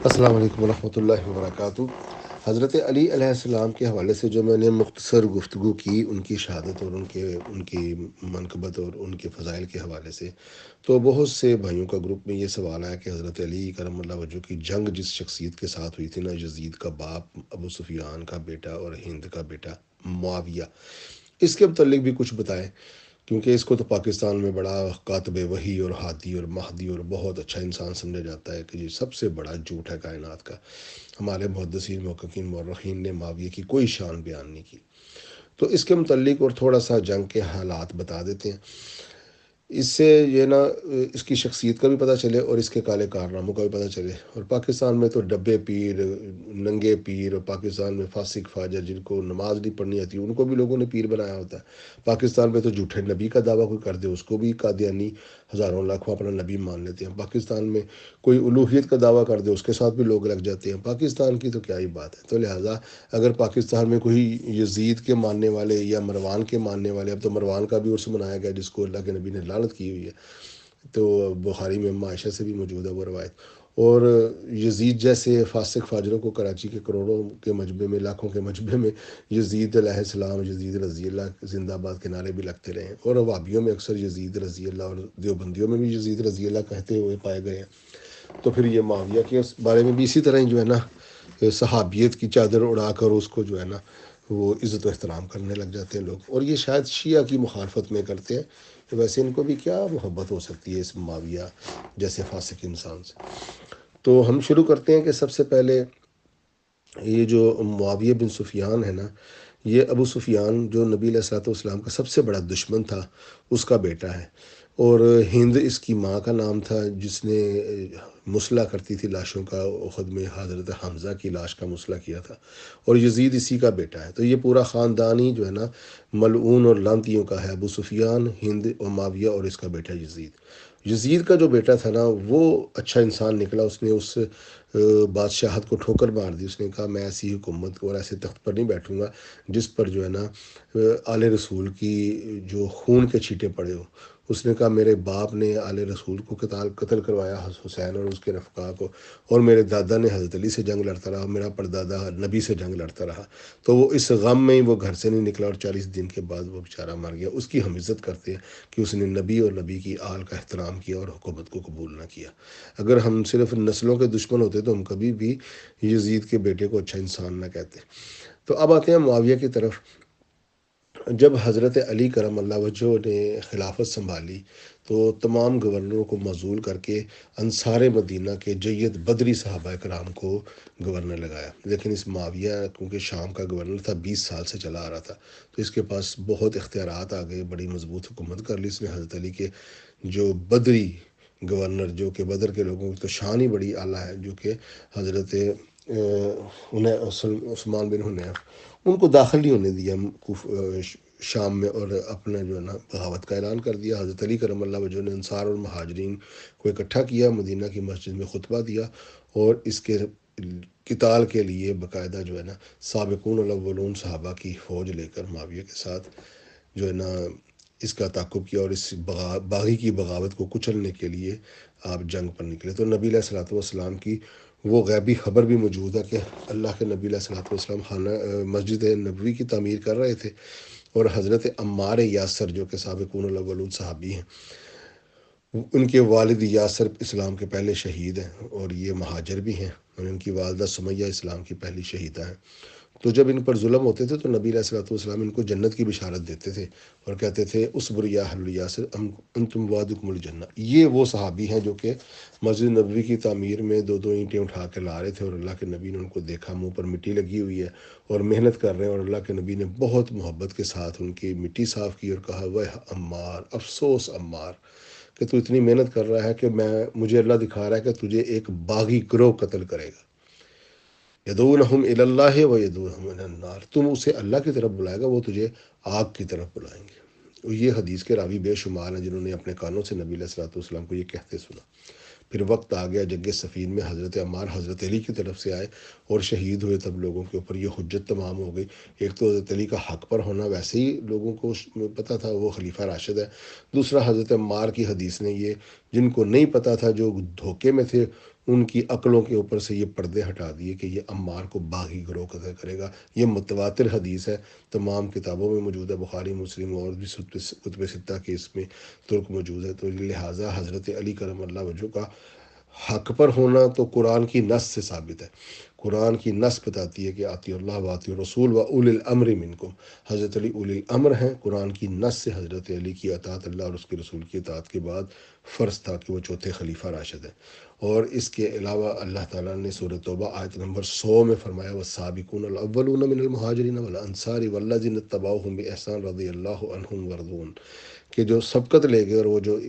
السلام علیکم ورحمۃ اللہ وبرکاتہ۔ حضرت علی علیہ السلام کے حوالے سے جو میں نے مختصر گفتگو کی ان کی شہادت اور ان کی منقبت اور ان کے فضائل کے حوالے سے، تو بہت سے بھائیوں کا گروپ میں یہ سوال آیا کہ حضرت علی کرم اللہ وجہ کی جنگ جس شخصیت کے ساتھ ہوئی تھی نا، یزید کا باپ ابو سفیان کا بیٹا اور ہند کا بیٹا معاویہ، اس کے متعلق بھی کچھ بتائیں، کیونکہ اس کو تو پاکستان میں بڑا کاتب وحی اور ہادی اور مہدی اور بہت اچھا انسان سمجھا جاتا ہے کہ یہ سب سے بڑا جھوٹ ہے کائنات کا۔ ہمارے محدثین محققین مورخین نے معاویہ کی کوئی شان بیان نہیں کی، تو اس کے متعلق اور تھوڑا سا جنگ کے حالات بتا دیتے ہیں، اس سے یہ نا اس کی شخصیت کا بھی پتہ چلے اور اس کے کالے کارناموں کا بھی پتہ چلے۔ اور پاکستان میں تو ڈبے پیر، ننگے پیر، اور پاکستان میں فاسق فاجر جن کو نماز نہیں پڑھنی آتی ان کو بھی لوگوں نے پیر بنایا ہوتا ہے۔ پاکستان میں تو جھوٹے نبی کا دعویٰ کوئی کر دے اس کو بھی قادیانی ہزاروں لاکھوں اپنا نبی مان لیتے ہیں۔ پاکستان میں کوئی الوہیت کا دعویٰ کر دے اس کے ساتھ بھی لوگ لگ جاتے ہیں۔ پاکستان کی تو کیا ہی بات ہے۔ تو لہٰذا اگر پاکستان میں کوئی یزید کے ماننے والے یا مروان کے ماننے والے، اب تو مروان کا بھی عرس منایا گیا جس کو اللہ کے نبی نے لعنت کی ہوئی ہے، تو بخاری میں عائشہ سے بھی موجود ہے وہ روایت۔ اور یزید جیسے فاسق فاجروں کو کراچی کے کروڑوں کے مجمع میں، لاکھوں کے مجمع میں یزید علیہ السلام، یزید رضی اللہ زندہ باد کے نعرے بھی لگتے رہے ہیں، اور وہابیوں میں اکثر یزید رضی اللہ اور دیوبندیوں میں بھی یزید رضی اللہ کہتے ہوئے پائے گئے ہیں۔ تو پھر یہ معاویہ کے بارے میں بھی اسی طرح ہی جو ہے نا صحابیت کی چادر اڑا کر اس کو جو ہے نا وہ عزت و احترام کرنے لگ جاتے ہیں لوگ، اور یہ شاید شیعہ کی مخالفت میں کرتے ہیں کہ ویسے ان کو بھی کیا محبت ہو سکتی ہے اس معاویہ جیسے فاسق انسان سے۔ تو ہم شروع کرتے ہیں کہ سب سے پہلے یہ جو معاویہ بن سفیان ہے نا، یہ ابو سفیان جو نبی علیہ الصلوۃ والسلام کا سب سے بڑا دشمن تھا اس کا بیٹا ہے، اور ہند اس کی ماں کا نام تھا جس نے مسئلہ کرتی تھی لاشوں کا، احد میں حضرت حمزہ کی لاش کا مسئلہ کیا تھا، اور یزید اسی کا بیٹا ہے۔ تو یہ پورا خاندان ہی جو ہے نا ملعون اور لعنتیوں کا ہے، ابو سفیان، ہند اور معاویہ اور اس کا بیٹا یزید۔ یزید کا جو بیٹا تھا نا وہ اچھا انسان نکلا، اس نے اس بادشاہت کو ٹھوکر مار دی۔ اس نے کہا میں ایسی حکومت اور ایسے تخت پر نہیں بیٹھوں گا جس پر جو ہے نا آل رسول کی جو خون کے چھیٹے پڑے ہو۔ اس نے کہا میرے باپ نے آل رسول کو قتل کروایا، حسین اور اس کے رفقا کو، اور میرے دادا نے حضرت علی سے جنگ لڑتا رہا، میرا پردادا نبی سے جنگ لڑتا رہا۔ تو وہ اس غم میں ہی وہ گھر سے نہیں نکلا، اور 40 دن کے بعد وہ بیچارہ مر گیا۔ اس کی ہم عزت کرتے ہیں کہ اس نے نبی اور نبی کی آل کا احترام کیا اور حکومت کو قبول نہ کیا۔ اگر ہم صرف نسلوں کے دشمن ہوتے تو ہم کبھی بھی یزید کے بیٹے کو اچھا انسان نہ کہتے۔ تو اب آتے ہیں معاویہ کی طرف۔ جب حضرت علی کرم اللہ وجہ نے خلافت سنبھالی تو تمام گورنروں کو معزول کر کے انصار مدینہ کے جید بدری صحابہ کرام کو گورنر لگایا، لیکن اس معاویہ کیونکہ شام کا گورنر تھا، 20 سال سے چلا آ رہا تھا، تو اس کے پاس بہت اختیارات آ گئے، بڑی مضبوط حکومت کر لی اس نے۔ حضرت علی کے جو بدری گورنر جو کہ بدر کے لوگوں کی تو شان ہی بڑی اعلیٰ ہے، جو کہ حضرت عثمان بن حنیف، ان کو داخل نہیں ہونے دیا شام میں، اور اپنا جو ہے نا بغاوت کا اعلان کر دیا۔ حضرت علی کرم اللہ وجہ نے انصار اور مہاجرین کو اکٹھا کیا، مدینہ کی مسجد میں خطبہ دیا، اور اس کے قتال کے لیے باقاعدہ جو ہے نا سابقون الاولون صحابہ کی فوج لے کر معاویہ کے ساتھ جو ہے نا اس کا تعاقب کیا، اور اس باغی کی بغاوت کو کچلنے کے لیے آپ جنگ پر نکلے۔ تو نبی علیہ الصلوۃ والسلام کی وہ غیبی خبر بھی موجود ہے کہ اللہ کے نبی علیہ الصلوۃ والسلام مسجد نبوی کی تعمیر کر رہے تھے، اور حضرت عمار یاسر جو کہ سابقون الاولون صحابی ہیں، ان کے والد یاسر اسلام کے پہلے شہید ہیں، اور یہ مہاجر بھی ہیں، اور ان کی والدہ سمیہ اسلام کی پہلی شہیدہ ہیں۔ تو جب ان پر ظلم ہوتے تھے تو نبی علیہ الصلوۃ والسلام ان کو جنت کی بشارت دیتے تھے، اور کہتے تھے اصبر یا اہل یاسر انتم وعدکم الجنہ۔ یہ وہ صحابی ہیں جو کہ مسجد نبوی کی تعمیر میں دو دو اینٹیں اٹھا کے لا رہے تھے، اور اللہ کے نبی نے ان کو دیکھا، منہ پر مٹی لگی ہوئی ہے اور محنت کر رہے ہیں، اور اللہ کے نبی نے بہت محبت کے ساتھ ان کی مٹی صاف کی اور کہا وہ عمار، افسوس عمار کہ تو اتنی محنت کر رہا ہے کہ مجھے اللہ دکھا رہا ہے کہ تجھے ایک باغی گروہ قتل کرے گا، یدعونہم الی اللہ و یدعونہم الی النار، تم اسے اللہ کی طرف بلائے گا، وہ تجھے آگ کی طرف بلائیں گے۔ یہ حدیث کے راوی بے شمار ہیں جنہوں نے اپنے کانوں سے نبی علیہ الصلوۃ والسلام کو یہ کہتے سنا۔ پھر وقت آ گیا جنگ صفین میں، حضرت عمار حضرت علی کی طرف سے آئے اور شہید ہوئے، تب لوگوں کے اوپر یہ حجت تمام ہو گئی۔ ایک تو حضرت علی کا حق پر ہونا ویسے ہی لوگوں کو پتہ تھا، وہ خلیفہ راشد ہے، دوسرا حضرت عمار کی حدیث نے یہ جن کو نہیں پتہ تھا، جو دھوکے میں تھے، ان کی عقلوں کے اوپر سے یہ پردے ہٹا دیے کہ یہ عمار کو باغی گروہ قتل کرے گا۔ یہ متواتر حدیث ہے، تمام کتابوں میں موجود ہے، بخاری مسلم اور بھی کتب ستہ کے اس میں ترک موجود ہے۔ تو لہٰذا حضرت علی کرم اللہ وجہ کا حق پر ہونا تو قرآن کی نص سے ثابت ہے۔ قرآن کی نص بتاتی ہے کہ آتی اللہ و آتی رسول و اول الامر منکم، حضرت علی اولی الامر ہیں۔ قرآن کی نص سے حضرت علی کی اطاعت اللہ اور اس کے رسول کی اطاعت کے بعد فرض تھا کہ وہ چوتھے خلیفہ راشد ہیں۔ اور اس کے علاوہ اللہ تعالیٰ نے سورۃ توبہ آیت نمبر 100 میں فرمایا والسابقون الاولون من المہاجرین والانصار والذین اتبعوہم بإحسان رضی اللہ عنہم ورضون، کہ جو سبقت لے گئے اور وہ جو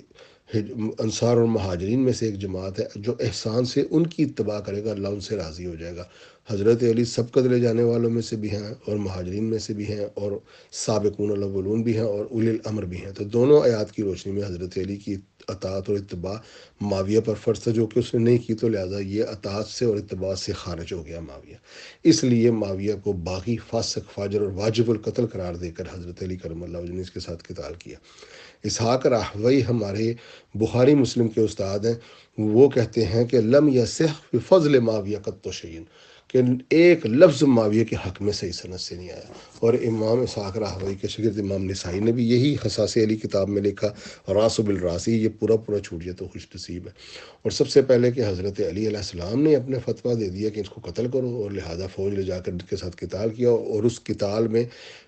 انصار اور مہاجرین میں سے ایک جماعت ہے جو احسان سے ان کی اتباع کرے گا، اللہ ان سے راضی ہو جائے گا۔ حضرت علی سبقت لے جانے والوں میں سے بھی ہیں اور مہاجرین میں سے بھی ہیں اور سابقون الاولون بھی ہیں اور اولی الامر بھی ہیں۔ تو دونوں آیات کی روشنی میں حضرت علی کی اطاعت اور اتباع معاویہ پر فرض تھا، جو کہ اس نے نہیں کی، تو لہٰذا یہ اطاعت سے اور اتباع سے خارج ہو گیا معاویہ۔ اس لیے معاویہ کو باغی، فاسق، فاجر اور واجب القتل قرار دے کر حضرت علی کرم اللہ وجہ نے اس کے ساتھ قتال کیا۔ اسحاق راہوی ہمارے بخاری مسلم کے استاد ہیں، وہ کہتے ہیں کہ لم یصح بفضل معاویہ قط شیء، کہ ایک لفظ معاویہ کے حق میں صحیح سند سے نہیں آیا۔ اور امام اسحاق راہوی کے شاگرد امام نسائی نے بھی یہی حساس علی کتاب میں لکھا، راس بالراسی، یہ پورا پورا چھوٹ جائے تو خوش نصیب ہے۔ اور سب سے پہلے کہ حضرت علی علیہ السلام نے اپنے فتویٰ دے دیا کہ اس کو قتل کرو، اور لہٰذا فوج لے جا کر اس کے ساتھ قتال کیا، اور اس قتال میں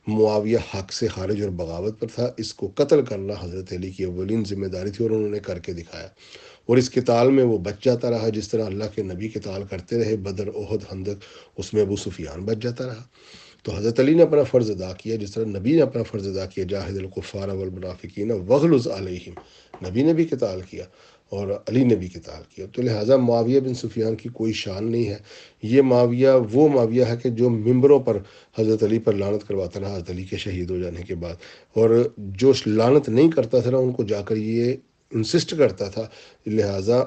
معاویہ حق سے خارج اور بغاوت پر تھا۔ اس کو قتل کرنا حضرت علی کی اولین ذمہ داری تھی اور انہوں نے کر کے دکھایا۔ اور اس قتال میں وہ بچ جاتا رہا، جس طرح اللہ کے نبی قتال کرتے رہے، بدر، احد، خندق، اس میں ابو سفیان بچ جاتا رہا۔ تو حضرت علی نے اپنا فرض ادا کیا، جس طرح نبی نے اپنا فرض ادا کیا، جاہد الکفار والمنافقین واغلظ علیہم، نبی نے بھی قتال کیا اور علی نے بھی قتال کیا۔ تو لہٰذا معاویہ بن سفیان کی کوئی شان نہیں ہے۔ یہ معاویہ وہ معاویہ ہے کہ جو ممبروں پر حضرت علی پر لعنت کرواتا رہا حضرت علی کے شہید ہو جانے کے بعد، اور جو لعنت نہیں کرتا تھا نا، ان کو جا کر یہ انسسٹ کرتا تھا۔ لہٰذا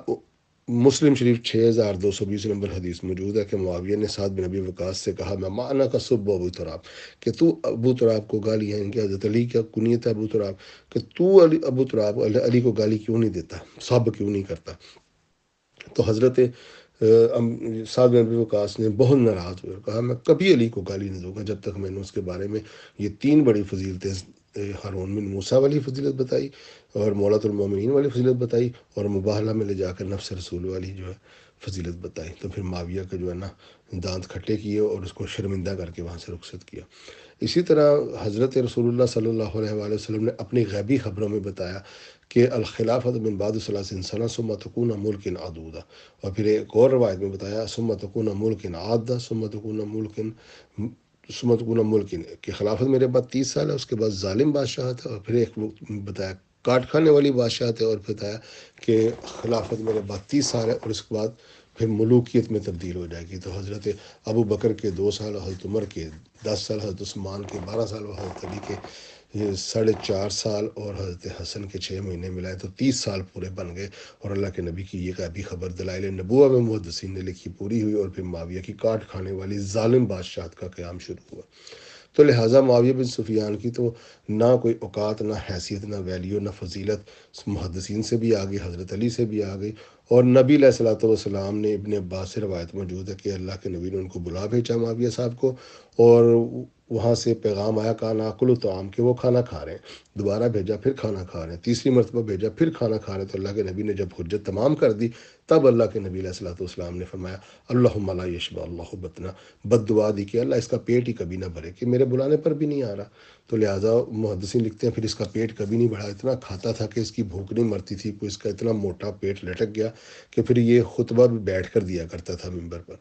مسلم شریف 6220 نمبر حدیث موجود ہے کہ معاویہ نے سعد بن ابی وقاص سے کہا میں معنا کا سب ابو تراب، کہ تو ابو تراب کو گالی ہے، ان کے حضرت علی کا کنیت ہے ابو تراب، کہ تو ابو تراب علی کو گالی کیوں نہیں دیتا، سب کیوں نہیں کرتا۔ تو حضرت سعد بن ابی وقاص نے بہت ناراض ہوئے اور کہا میں کبھی علی کو گالی نہیں دوں گا جب تک میں نے اس کے بارے میں یہ 3 بڑی فضیلتیں، ہارون بن موسیٰ والی فضیلت بتائی، اور مولات المومنین والی فضیلت بتائی، اور مباہلہ میں لے جا کر نفس رسول والی جو ہے فضیلت بتائی۔ تو پھر معاویہ کا جو ہے نا دانت کھٹے کیے اور اس کو شرمندہ کر کے وہاں سے رخصت کیا۔ اسی طرح حضرت رسول اللہ صلی اللہ علیہ وآلہ وسلم نے اپنی غیبی خبروں میں بتایا کہ الخلافت من بعد 30 سنہ ثم تکون ملک عدودا، اور پھر ایک اور روایت میں بتایا ثم تکون ملک عادہ ثم تکون ملک، کہ خلافت میرے بعد 30 سال ہے، اس کے بعد ظالم بادشاہ تھا، اور پھر ایک بتایا کاٹ کھانے والی بادشاہ تھے، اور بتایا کہ خلافت میرے بعد 30 سال ہے اور اس کے بعد پھر ملوکیت میں تبدیل ہو جائے گی۔ تو حضرت ابو بکر کے 2 سال، حضرت عمر کے 10 سال، حضرت عثمان کے 12 سال اور حضرت علی کے 4.5 سال اور حضرت حسن کے 6 مہینے ملائے تو 30 سال پورے بن گئے، اور اللہ کے نبی کی یہ غیبی خبر دلائل نبوہ میں محدثین نے لکھی پوری ہوئی، اور پھر معاویہ کی کاٹ کھانے والی ظالم بادشاہت کا قیام شروع ہوا۔ تو لہٰذا معاویہ بن سفیان کی تو نہ کوئی اوقات، نہ حیثیت، نہ ویلیو، نہ فضیلت، محدثین سے بھی آگئی، حضرت علی سے بھی آگئی، اور نبی علیہ الصلوۃ والسلام نے ابن عباس سے روایت موجود ہے کہ اللہ کے نبی نے ان کو بلا بھیجا معاویہ صاحب کو، اور وہاں سے پیغام آیا کہا آکل طعام، کہ وہ کھانا کھا رہے ہیں، دوبارہ بھیجا پھر کھانا کھا رہے ہیں، تیسری مرتبہ بھیجا پھر کھانا کھا رہے ہیں۔ تو اللہ کے نبی نے جب حجت تمام کر دی، تب اللہ کے نبی علیہ الصلوۃ والسلام نے فرمایا اللہم لا یشبع اللہ بطنا، بد دعا دی کہ اللہ اس کا پیٹ ہی کبھی نہ بھرے، کہ میرے بلانے پر بھی نہیں آ رہا۔ تو لہٰذا محدثین لکھتے ہیں پھر اس کا پیٹ کبھی نہیں بڑھا، اتنا کھاتا تھا کہ اس کی بھوک نہیں مرتی تھی، کوئی اس کا اتنا موٹا پیٹ لٹک گیا کہ پھر یہ خطبہ بھی بیٹھ کر دیا کرتا تھا ممبر پر۔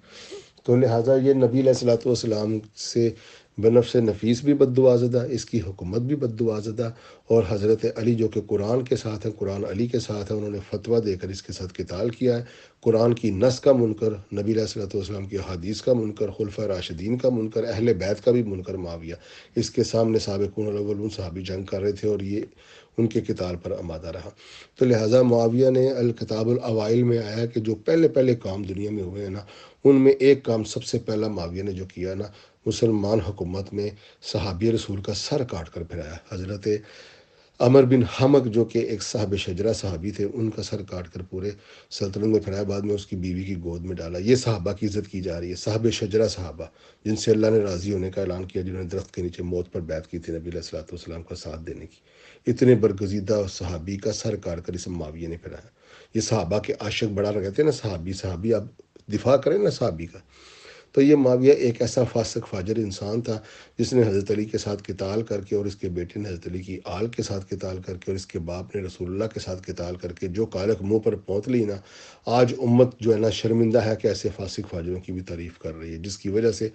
تو لہٰذا یہ نبی علیہ الصلوۃ والسلام سے بنفس نفیس بھی بد دعا زدہ، اس کی حکومت بھی بد دعا زدہ، اور حضرت علی جو کہ قرآن کے ساتھ ہیں، قرآن علی کے ساتھ ہے، انہوں نے فتویٰ دے کر اس کے ساتھ قتال کیا ہے۔ قرآن کی نص کا منکر، نبی علیہ الصلوۃ والسلام کی احادیث کا منکر، خلفۂ راشدین کا منکر، اہل بیت کا بھی منکر معاویہ، اس کے سامنے سابقون الاولون صحابی جنگ کر رہے تھے اور یہ ان کے قتال پر آمادہ رہا۔ تو لہٰذا معاویہ نے الکتاب الاوائل میں آیا کہ جو پہلے پہلے کام دنیا میں ہوئے ہیں نا، ان میں ایک کام سب سے پہلا معاویہ نے جو کیا نا، مسلمان حکومت میں صحابی رسول کا سر کاٹ کر پھرایا۔ حضرت عمر بن حمق جو کہ ایک صاحب شجرہ صحابی تھے، ان کا سر کاٹ کر پورے سلطنت میں پھیلایا، بعد میں اس کی بیوی کی گود میں ڈالا۔ یہ صحابہ کی عزت کی جا رہی ہے، صاحب شجرہ صحابہ جن سے اللہ نے راضی ہونے کا اعلان کیا، جنہوں نے درخت کے نیچے موت پر بیعت کی تھی نبی علیہ الصلوۃ والسلام کا ساتھ دینے کی۔ اتنے برگزیدہ صحابی کا سر کاٹ کر اسے معاویہ نے پھیلایا۔ یہ صحابہ کے عاشق بڑا کہتے ہیں نا، صحابی صحابی، آپ دفاع کریں نا صحابی کا۔ تو یہ معاویہ ایک ایسا فاسق فاجر انسان تھا جس نے حضرت علی کے ساتھ قتال کر کے، اور اس کے بیٹے نے حضرت علی کی آل کے ساتھ قتال کر کے، اور اس کے باپ نے رسول اللہ کے ساتھ قتال کر کے جو کالک منہ پر پونت لی نا، آج امت جو ہے نا شرمندہ ہے کہ ایسے فاسق فاجروں کی بھی تعریف کر رہی ہے، جس کی وجہ سے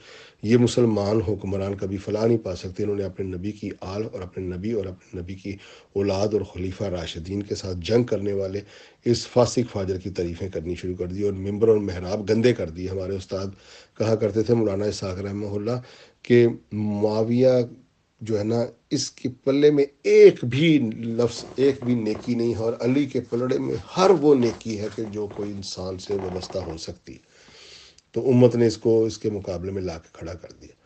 یہ مسلمان حکمران کبھی فلاح نہیں پا سکتے۔ انہوں نے اپنے نبی کی آل اور اپنے نبی اور اپنے نبی کی اولاد اور خلیفہ راشدین کے ساتھ جنگ کرنے والے اس فاسق فاجر کی تعریفیں کرنی شروع کر دی، اور ممبر اور محراب گندے کر دیے۔ ہمارے استاد کہا کرتے تھے مولانا اسحاق رحمہ اللہ کہ معاویہ جو ہے نا، اس کے پلے میں ایک بھی لفظ، ایک بھی نیکی نہیں ہے، اور علی کے پلڑے میں ہر وہ نیکی ہے کہ جو کوئی انسان سے وابستہ ہو سکتی، تو امت نے اس کو اس کے مقابلے میں لا کے کھڑا کر دیا۔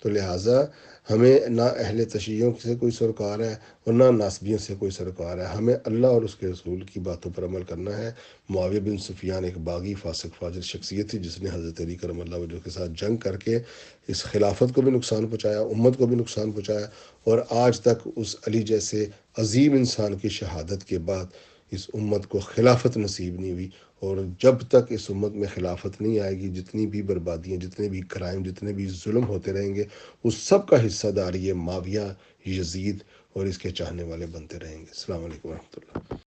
تو لہٰذا ہمیں نہ اہل تشیعوں سے کوئی سروکار ہے اور نہ ناسبیوں سے کوئی سروکار ہے، ہمیں اللہ اور اس کے رسول کی باتوں پر عمل کرنا ہے۔ معاویہ بن سفیان ایک باغی فاسق فاجر شخصیت تھی جس نے حضرت علی کرم اللہ وجہ کے ساتھ جنگ کر کے اس خلافت کو بھی نقصان پہنچایا، امت کو بھی نقصان پہنچایا، اور آج تک اس علی جیسے عظیم انسان کی شہادت کے بعد اس امت کو خلافت نصیب نہیں ہوئی۔ اور جب تک اس امت میں خلافت نہیں آئے گی، جتنی بھی بربادیاں، جتنے بھی کرائم، جتنے بھی ظلم ہوتے رہیں گے، اس سب کا حصہ دار یہ معاویہ، یزید اور اس کے چاہنے والے بنتے رہیں گے۔ السلام علیکم ورحمۃ اللہ۔